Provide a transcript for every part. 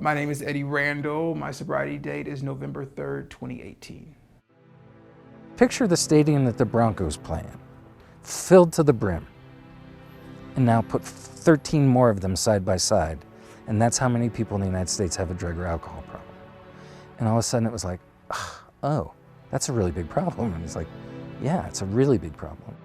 My name is Eddie Randle. My sobriety date is November 3rd, 2018. Picture the stadium that the Broncos play in, filled to the brim. And now put 13 more of them side by side. And that's how many people in the United States have a drug or alcohol problem. And all of a sudden it was like, oh, that's a really big problem. And it's like, yeah, it's a really big problem.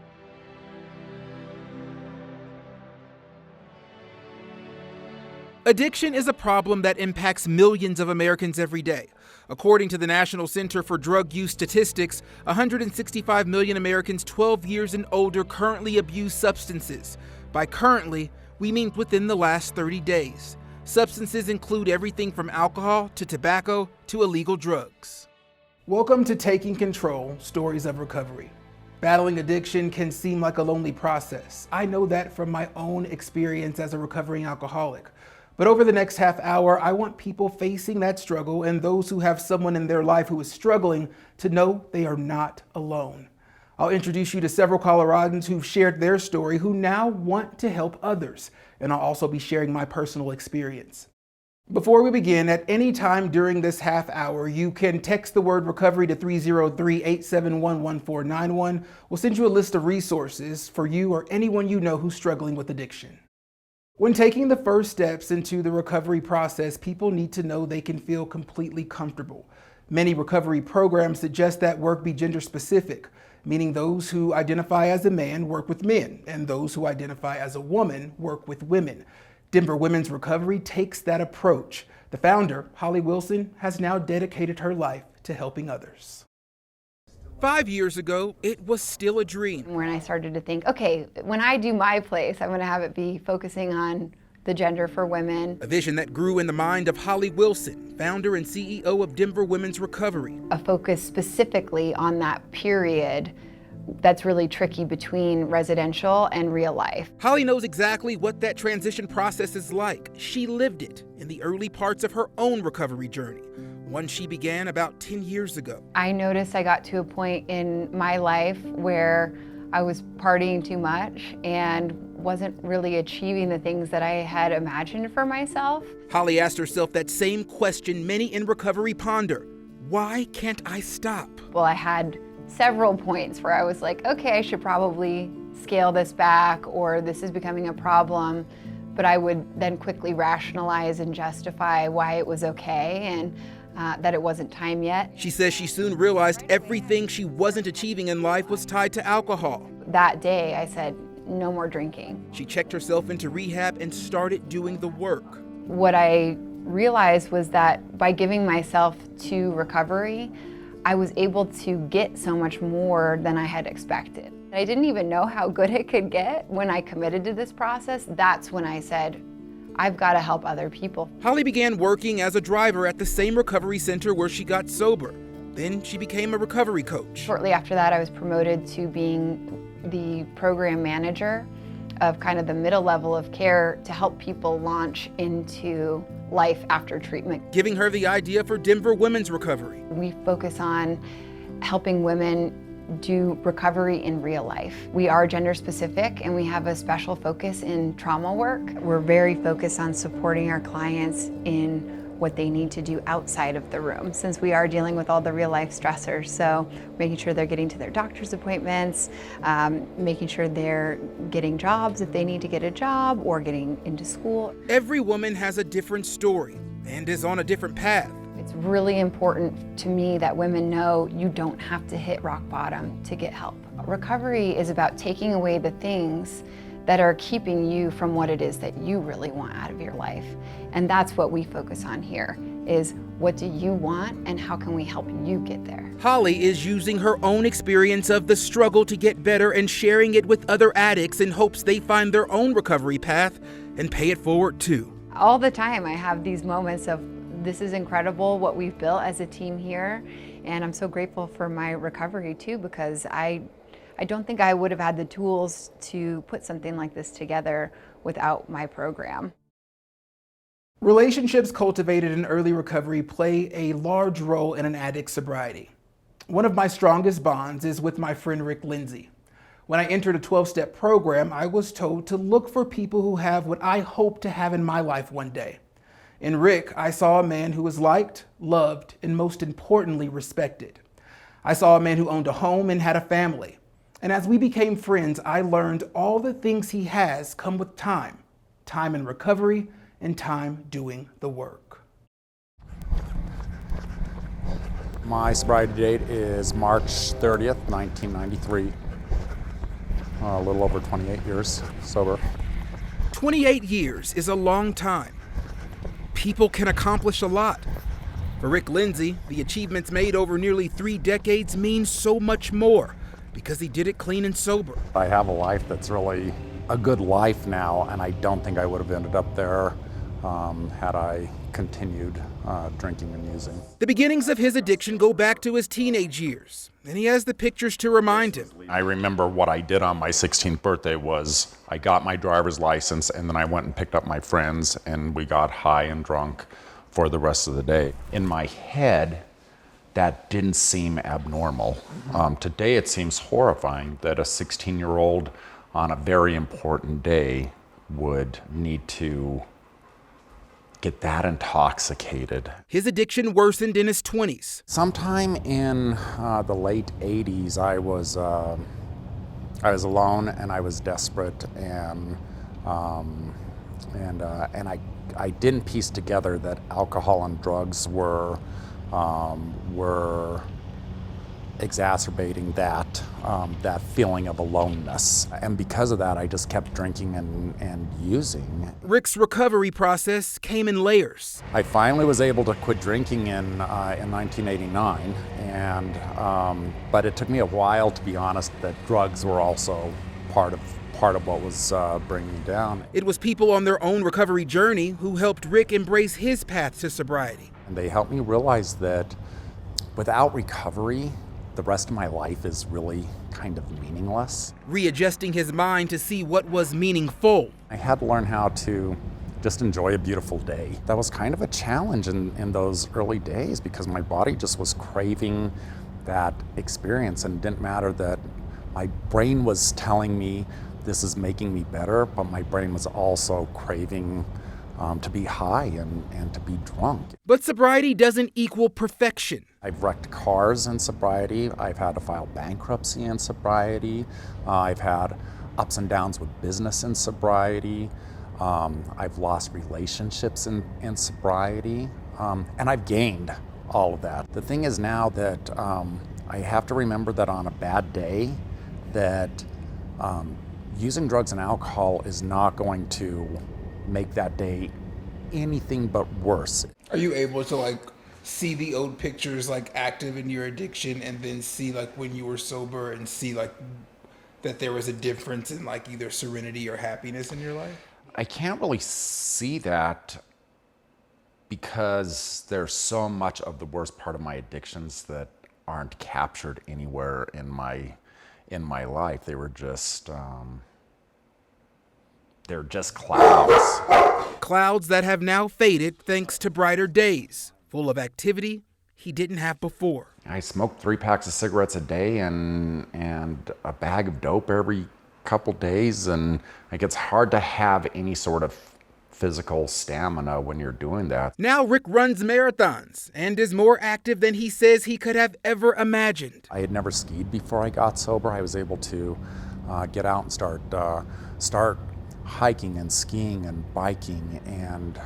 Addiction is a problem that impacts millions of Americans every day. According to the National Center for Drug Use Statistics, 165 million Americans 12 years and older currently abuse substances. By currently, we mean within the last 30 days. Substances include everything from alcohol to tobacco to illegal drugs. Welcome to Taking Control, Stories of Recovery. Battling addiction can seem like a lonely process. I know that from my own experience as a recovering alcoholic. But over the next half hour, I want people facing that struggle and those who have someone in their life who is struggling to know they are not alone. I'll introduce you to several Coloradans who've shared their story who now want to help others. And I'll also be sharing my personal experience. Before we begin, at any time during this half hour, you can text the word recovery to 303-871-1491. We'll send you a list of resources for you or anyone you know who's struggling with addiction. When taking the first steps into the recovery process, people need to know they can feel completely comfortable. Many recovery programs suggest that work be gender specific, meaning those who identify as a man work with men, and those who identify as a woman work with women. Denver Women's Recovery takes that approach. The founder, Holly Wilson, has now dedicated her life to helping others. 5 years ago, it was still a dream. When I started to think, okay, when I do my place, I'm going to have it be focusing on the gender for women. A vision that grew in the mind of Holly Wilson, founder and CEO of Denver Women's Recovery. A focus specifically on that period that's really tricky between residential and real life. Holly knows exactly what that transition process is like. She lived it in the early parts of her own recovery journey, one she began about 10 years ago. I noticed I got to a point in my life where I was partying too much and wasn't really achieving the things that I had imagined for myself. Holly asked herself that same question many in recovery ponder. Why can't I stop? Well, I had several points where I was like, okay, I should probably scale this back, or this is becoming a problem. But I would then quickly rationalize and justify why it was okay and that it wasn't time yet. She says she soon realized everything she wasn't achieving in life was tied to alcohol. That day, I said, no more drinking. She checked herself into rehab and started doing the work. What I realized was that by giving myself to recovery, I was able to get so much more than I had expected. I didn't even know how good it could get when I committed to this process. That's when I said, I've got to help other people. Holly began working as a driver at the same recovery center where she got sober. Then she became a recovery coach. Shortly after that, I was promoted to being the program manager of kind of the middle level of care to help people launch into life after treatment. Giving her the idea for Denver Women's Recovery. We focus on helping women do recovery in real life. We are gender specific and we have a special focus in trauma work. We're very focused on supporting our clients in what they need to do outside of the room, since we are dealing with all the real life stressors. So making sure they're getting to their doctor's appointments, making sure they're getting jobs if they need to get a job, or getting into school. Every woman has a different story and is on a different path. It's really important to me that women know you don't have to hit rock bottom to get help. Recovery is about taking away the things that are keeping you from what it is that you really want out of your life. And that's what we focus on here, is what do you want and how can we help you get there? Holly is using her own experience of the struggle to get better and sharing it with other addicts in hopes they find their own recovery path and pay it forward too. All the time I have these moments of, this is incredible what we've built as a team here. And I'm so grateful for my recovery too, because I don't think I would have had the tools to put something like this together without my program. Relationships cultivated in early recovery play a large role in an addict's sobriety. One of my strongest bonds is with my friend Rick Lindsay. When I entered a 12-step program, I was told to look for people who have what I hope to have in my life one day. In Rick, I saw a man who was liked, loved, and most importantly, respected. I saw a man who owned a home and had a family. And as we became friends, I learned all the things he has come with time. Time in recovery and time doing the work. My sobriety date is March 30th, 1993. A little over 28 years sober. 28 years is a long time. People can accomplish a lot. For Rick Lindsay, the achievements made over nearly 3 decades mean so much more because he did it clean and sober. I have a life that's really a good life now, and I don't think I would have ended up there had I continued drinking and using. The beginnings of his addiction go back to his teenage years, and he has the pictures to remind him. I remember what I did on my 16th birthday was I got my driver's license, and then I went and picked up my friends, and we got high and drunk for the rest of the day. In my head, that didn't seem abnormal. Today it seems horrifying that a 16-year-old on a very important day would need to get that intoxicated. His addiction worsened in his 20s. Sometime in the late 80s, I was alone and I was desperate, and I didn't piece together that alcohol and drugs were exacerbating that feeling of aloneness. And because of that, I just kept drinking and using. Rick's recovery process came in layers. I finally was able to quit drinking in 1989, but it took me a while, to be honest, that drugs were also part of what was bringing me down. It was people on their own recovery journey who helped Rick embrace his path to sobriety. And they helped me realize that without recovery, the rest of my life is really kind of meaningless. Readjusting his mind to see what was meaningful. I had to learn how to just enjoy a beautiful day. That was kind of a challenge in those early days because my body just was craving that experience, and it didn't matter that my brain was telling me this is making me better, but my brain was also craving to be high and to be drunk. But sobriety doesn't equal perfection. I've wrecked cars in sobriety. I've had to file bankruptcy in sobriety. I've had ups and downs with business in sobriety. I've lost relationships in sobriety. And I've gained all of that. The thing is now that I have to remember that on a bad day, that using drugs and alcohol is not going to make that day anything but worse. Are you able to see the old pictures active in your addiction, and then see when you were sober and see that there was a difference in either serenity or happiness in your life? I can't really see that because there's so much of the worst part of my addictions that aren't captured anywhere in my life. They were just they're just clouds. Clouds that have now faded thanks to brighter days, full of activity he didn't have before. I smoked 3 packs of cigarettes a day and a bag of dope every couple days, and it gets hard to have any sort of physical stamina when you're doing that. Now Rick runs marathons and is more active than he says he could have ever imagined. I had never skied before I got sober. I was able to get out and start hiking and skiing and biking, and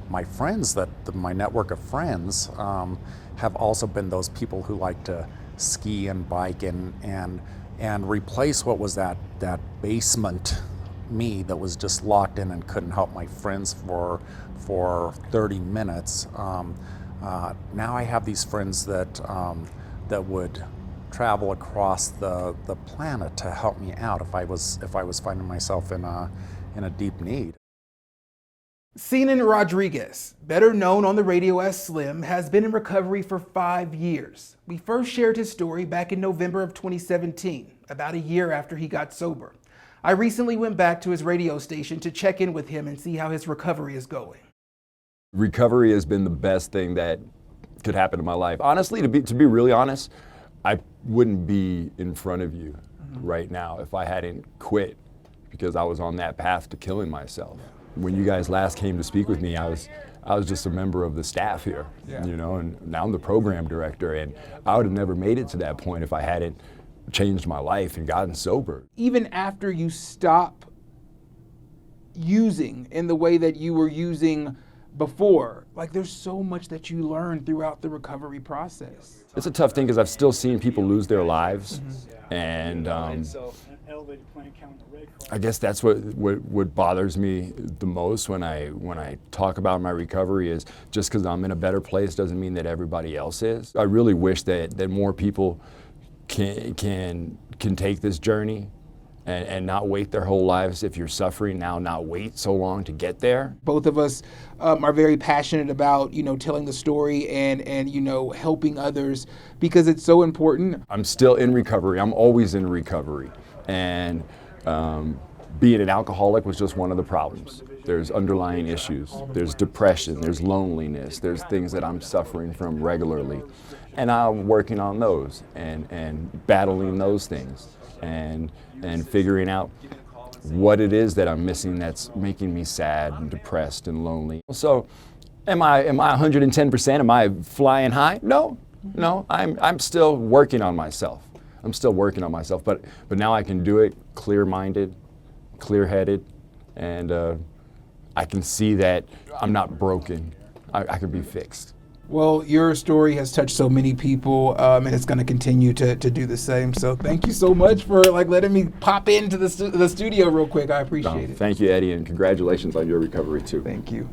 my friends, my network of friends, have also been those people who like to ski and bike and replace what was that basement me that was just locked in and couldn't help my friends for 30 minutes. Now I have these friends that would travel across the planet to help me out if I was finding myself in a deep need. Sinan Rodriguez, better known on the radio as Slim, has been in recovery for 5 years. We first shared his story back in November of 2017, about a year after he got sober. I recently went back to his radio station to check in with him and see how his recovery is going. Recovery has been the best thing that could happen in my life. Honestly, to be really honest, I wouldn't be in front of you right now if I hadn't quit, because I was on that path to killing myself. when you guys last came to speak with me, I was just a member of the staff here, you know, and now I'm the program director, and I would have never made it to that point if I hadn't changed my life and gotten sober. Even after you stop using in the way that you were using before, like there's so much that you learn throughout the recovery process. It's a tough thing because I've still seen people lose their lives, and I guess that's what bothers me the most when I talk about my recovery is just because I'm in a better place doesn't mean that everybody else is. I really wish that more people can take this journey and not wait their whole lives. If you're suffering now, not wait so long to get there. Both of us are very passionate about, you know, telling the story and you know, helping others because it's so important. I'm still in recovery. I'm always in recovery. And being an alcoholic was just one of the problems. There's underlying issues. There's depression. There's loneliness. There's things that I'm suffering from regularly. And I'm working on those and battling those things and figuring out what it is that I'm missing that's making me sad and depressed and lonely. So am I 110%? Am I flying high? No, I'm still working on myself. I'm still working on myself, but now I can do it clear-minded, clear-headed, and I can see that I'm not broken. I can be fixed. Well, your story has touched so many people, and it's going to continue to do the same. So thank you so much for letting me pop into the studio real quick. I appreciate it. Thank you, Eddie, and congratulations on your recovery too. Thank you.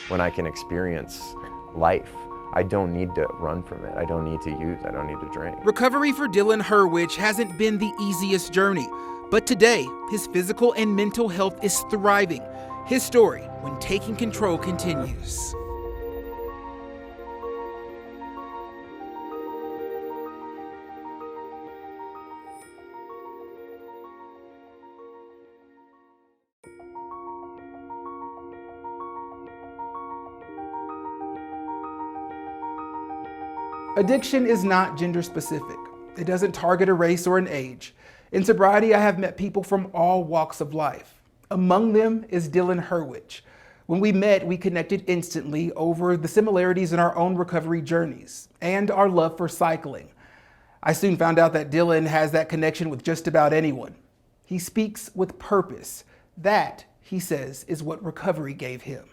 When I can experience life, I don't need to run from it. I don't need to use. I don't need to drink. Recovery for Dylan Hurwich hasn't been the easiest journey, but today his physical and mental health is thriving. His story, When Taking Control, continues. Addiction is not gender specific. It doesn't target a race or an age. In sobriety, I have met people from all walks of life. Among them is Dylan Hurwich. When we met, we connected instantly over the similarities in our own recovery journeys and our love for cycling. I soon found out that Dylan has that connection with just about anyone. He speaks with purpose. That, he says, is what recovery gave him.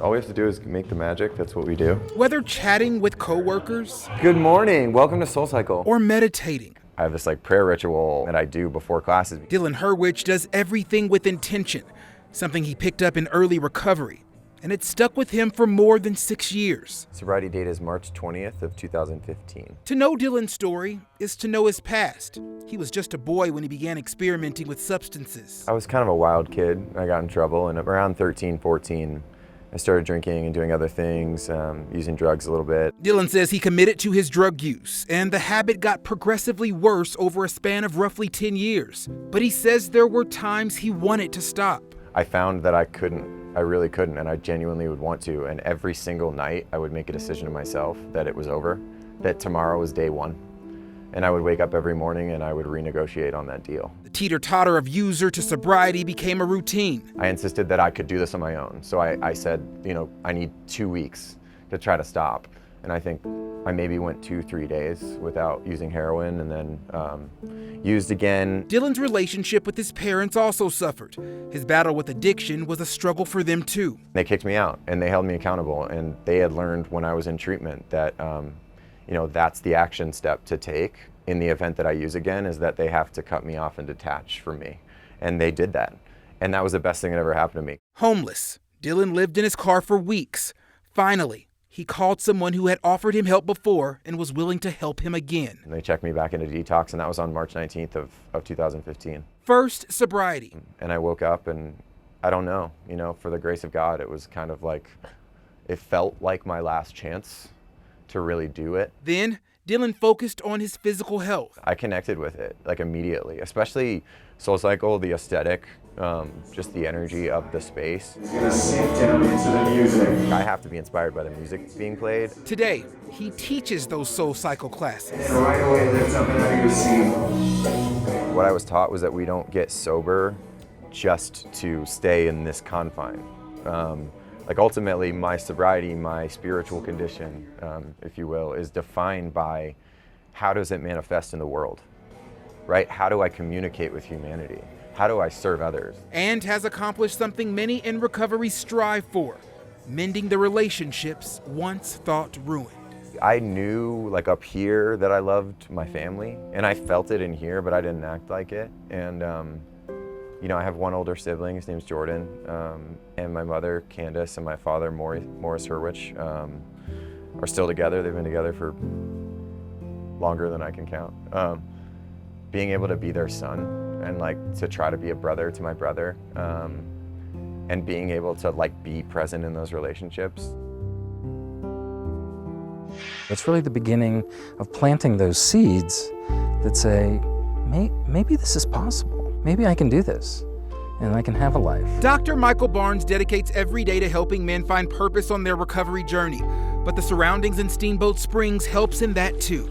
All we have to do is make the magic. That's what we do. Whether chatting with coworkers, Good morning. Welcome to SoulCycle. or meditating, I have this prayer ritual that I do before classes. Dylan Hurwich does everything with intention, something he picked up in early recovery, and it stuck with him for more than 6 years. Sobriety date is March 20th of 2015. To know Dylan's story is to know his past. He was just a boy when he began experimenting with substances. I was kind of a wild kid. I got in trouble, and around 13, 14, I started drinking and doing other things, using drugs a little bit. Dylan says he committed to his drug use, and the habit got progressively worse over a span of roughly 10 years. But he says there were times he wanted to stop. I found that I really couldn't, and I genuinely would want to. And every single night, I would make a decision to myself that it was over, that tomorrow was day one. And I would wake up every morning and I would renegotiate on that deal. The teeter-totter of user to sobriety became a routine. I insisted that I could do this on my own. So I said, I need 2 weeks to try to stop. And I think I maybe went 2-3 days without using heroin, and then used again. Dylan's relationship with his parents also suffered. His battle with addiction was a struggle for them too. They kicked me out and they held me accountable, and they had learned when I was in treatment that that's the action step to take in the event that I use again, is that they have to cut me off and detach from me. And they did that. And that was the best thing that ever happened to me. Homeless, Dylan lived in his car for weeks. Finally, he called someone who had offered him help before and was willing to help him again. And they checked me back into detox, and that was on March 19th of 2015. First, sobriety. And I woke up, and I don't know, for the grace of God, it was kind of like, it felt like my last chance to really do it. Then, Dylan focused on his physical health. I connected with it, immediately, especially SoulCycle, the aesthetic, just the energy of the space. He's gonna sink down into the music. I have to be inspired by the music being played. Today, he teaches those SoulCycle classes. And right away, that's up and out of your seat. What I was taught was that we don't get sober just to stay in this confine. Like ultimately my sobriety, my spiritual condition, if you will, is defined by how does it manifest in the world, right? How do I communicate with humanity? How do I serve others? And has accomplished something many in recovery strive for, mending the relationships once thought ruined. I knew like up here that I loved my family, and I felt it in here, but I didn't act like it. And you know, I have one older sibling, his name's Jordan, and my mother, Candace, and my father, Morris Hurwich, are still together. They've been together for longer than I can count. Being able to be their son and like to try to be a brother to my brother, and being able to like be present in those relationships. It's really the beginning of planting those seeds that say, maybe this is possible. Maybe I can do this, and I can have a life. Dr. Michael Barnes dedicates every day to helping men find purpose on their recovery journey, but the surroundings in Steamboat Springs helps in that too.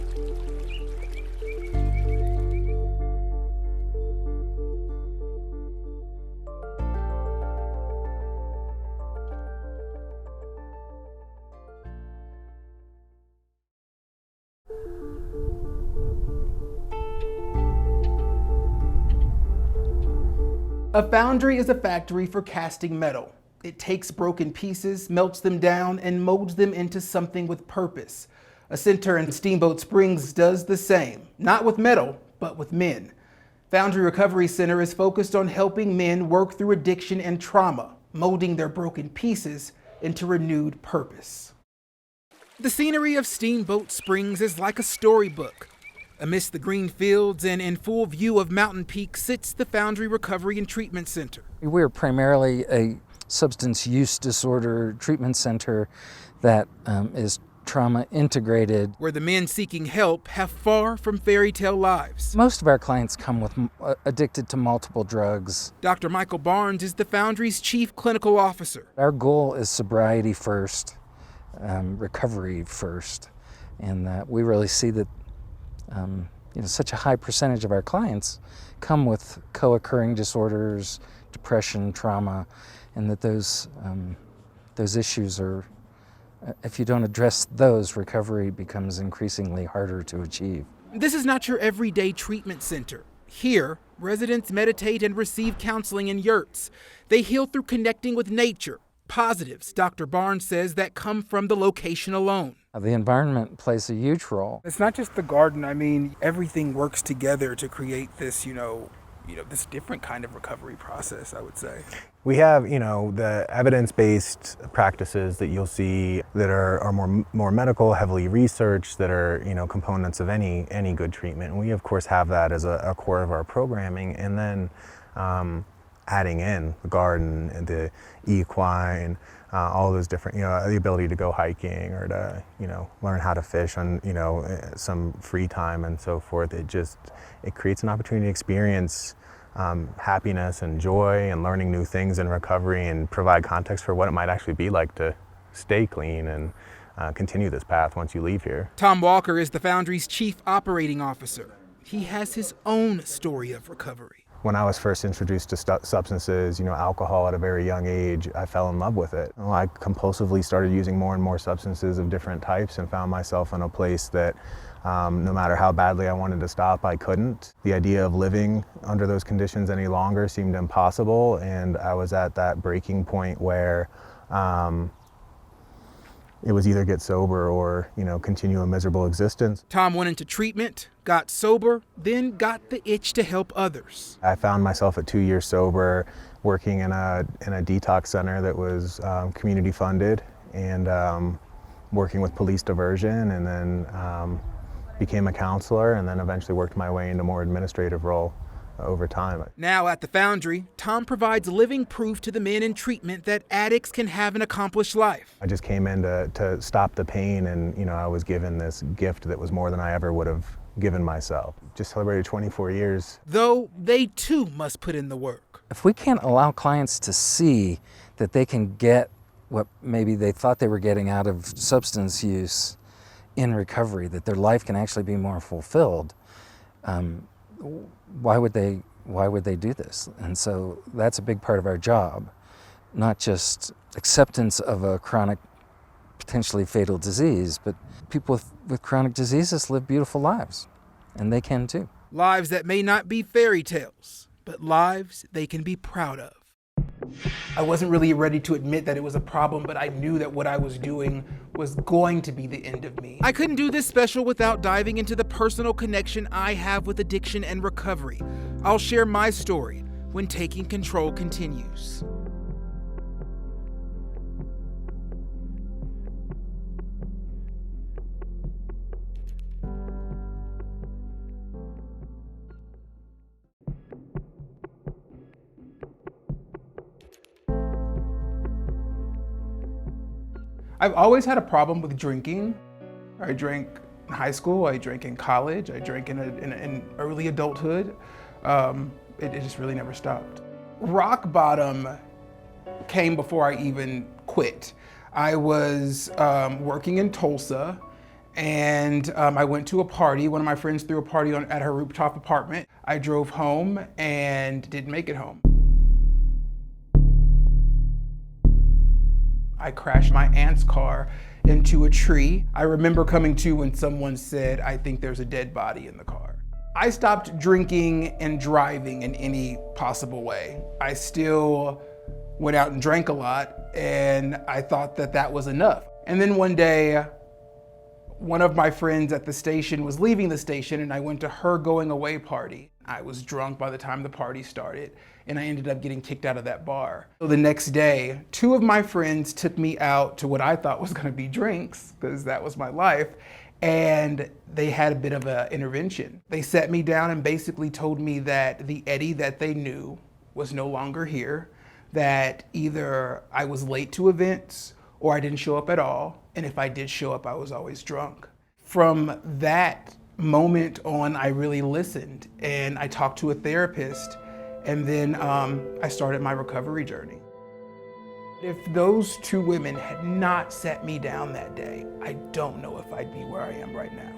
A foundry is a factory for casting metal. It takes broken pieces, melts them down, and molds them into something with purpose. A center in Steamboat Springs does the same, not with metal, but with men. Foundry Recovery Center is focused on helping men work through addiction and trauma, molding their broken pieces into renewed purpose. The scenery of Steamboat Springs is like a storybook. Amidst the green fields and in full view of Mountain Peak sits the Foundry Recovery and Treatment Center. We're primarily a substance use disorder treatment center that is trauma integrated. Where the men seeking help have far from fairy tale lives. Most of our clients come with addicted to multiple drugs. Dr. Michael Barnes is the Foundry's chief clinical officer. Our goal is sobriety first, recovery first, and we really see that such a high percentage of our clients come with co-occurring disorders, depression, trauma, and that those issues are, if you don't address those, recovery becomes increasingly harder to achieve. This is not your everyday treatment center. Here, residents meditate and receive counseling in yurts. They heal through connecting with nature. Positives, Dr. Barnes says, that come from the location alone. The environment plays a huge role. It's not just the garden. I mean, everything works together to create this, this different kind of recovery process, I would say. We have, the evidence-based practices that you'll see that are more medical, heavily researched, that are, components of any good treatment. And we, of course, have that as a core of our programming. And then adding in the garden and the equine, all those different, the ability to go hiking or to, learn how to fish on, some free time and so forth. It creates an opportunity to experience happiness and joy and learning new things in recovery and provide context for what it might actually be like to stay clean and continue this path once you leave here. Tom Walker is the Foundry's chief operating officer. He has his own story of recovery. When I was first introduced to substances, alcohol at a very young age, I fell in love with it. I compulsively started using more and more substances of different types and found myself in a place that no matter how badly I wanted to stop, I couldn't. The idea of living under those conditions any longer seemed impossible, and I was at that breaking point where it was either get sober or, continue a miserable existence. Tom went into treatment, got sober, then got the itch to help others. I found myself at 2 years sober, working in a detox center that was community funded, and working with police diversion, and then became a counselor, and then eventually worked my way into more administrative role over time. Now at the Foundry, Tom provides living proof to the men in treatment that addicts can have an accomplished life. I just came in to stop the pain, and I was given this gift that was more than I ever would have given myself. Just celebrated 24 years. Though they too must put in the work. If we can't allow clients to see that they can get what maybe they thought they were getting out of substance use in recovery, that their life can actually be more fulfilled, why would they why would they do this? And so that's a big part of our job, not just acceptance of a chronic, potentially fatal disease, but people with chronic diseases live beautiful lives, and they can too. Lives that may not be fairy tales, but lives they can be proud of. I wasn't really ready to admit that it was a problem, but I knew that what I was doing was going to be the end of me. I couldn't do this special without diving into the personal connection I have with addiction and recovery. I'll share my story when Taking Control continues. I've always had a problem with drinking. I drank in high school, I drank in college, I drank in early adulthood. It just really never stopped. Rock bottom came before I even quit. I was working in Tulsa, and I went to a party. One of my friends threw a party at her rooftop apartment. I drove home and didn't make it home. I crashed my aunt's car into a tree. I remember coming to when someone said, "I think there's a dead body in the car." I stopped drinking and driving in any possible way. I still went out and drank a lot, and I thought that that was enough. And then one day, one of my friends at the station was leaving the station, and I went to her going away party. I was drunk by the time the party started, and I ended up getting kicked out of that bar. So the next day, two of my friends took me out to what I thought was gonna be drinks, because that was my life, and they had a bit of an intervention. They sat me down and basically told me that the Eddie that they knew was no longer here, that either I was late to events or I didn't show up at all, and if I did show up, I was always drunk. From that moment on, I really listened, and I talked to a therapist, and then I started my recovery journey. If those two women had not sat me down that day, I don't know if I'd be where I am right now.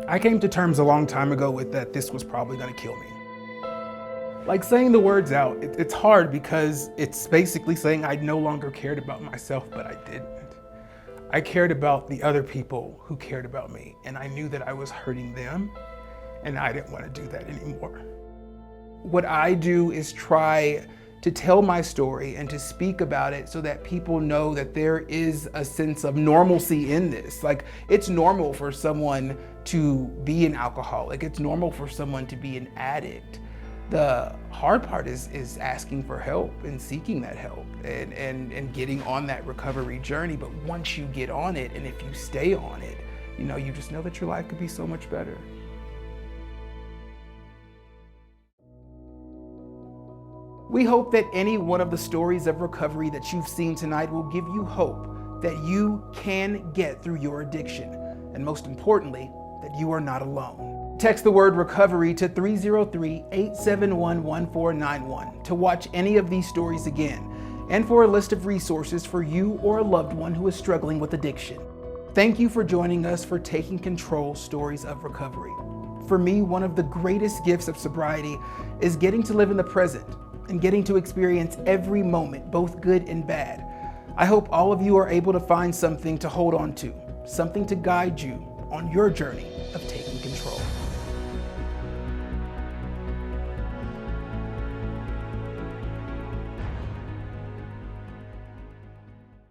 I came to terms a long time ago with that this was probably gonna kill me. Like saying the words out, it's hard because it's basically saying I no longer cared about myself, but I didn't. I cared about the other people who cared about me, and I knew that I was hurting them, and I didn't want to do that anymore. What I do is try to tell my story and to speak about it so that people know that there is a sense of normalcy in this. Like, it's normal for someone to be an alcoholic. It's normal for someone to be an addict. The hard part is asking for help and seeking that help and getting on that recovery journey. But once you get on it, and if you stay on it, you just know that your life could be so much better. We hope that any one of the stories of recovery that you've seen tonight will give you hope that you can get through your addiction, and most importantly, that you are not alone. Text the word recovery to 303-871-1491 to watch any of these stories again, and for a list of resources for you or a loved one who is struggling with addiction. Thank you for joining us for Taking Control Stories of Recovery. For me, one of the greatest gifts of sobriety is getting to live in the present and getting to experience every moment, both good and bad. I hope all of you are able to find something to hold on to, something to guide you on your journey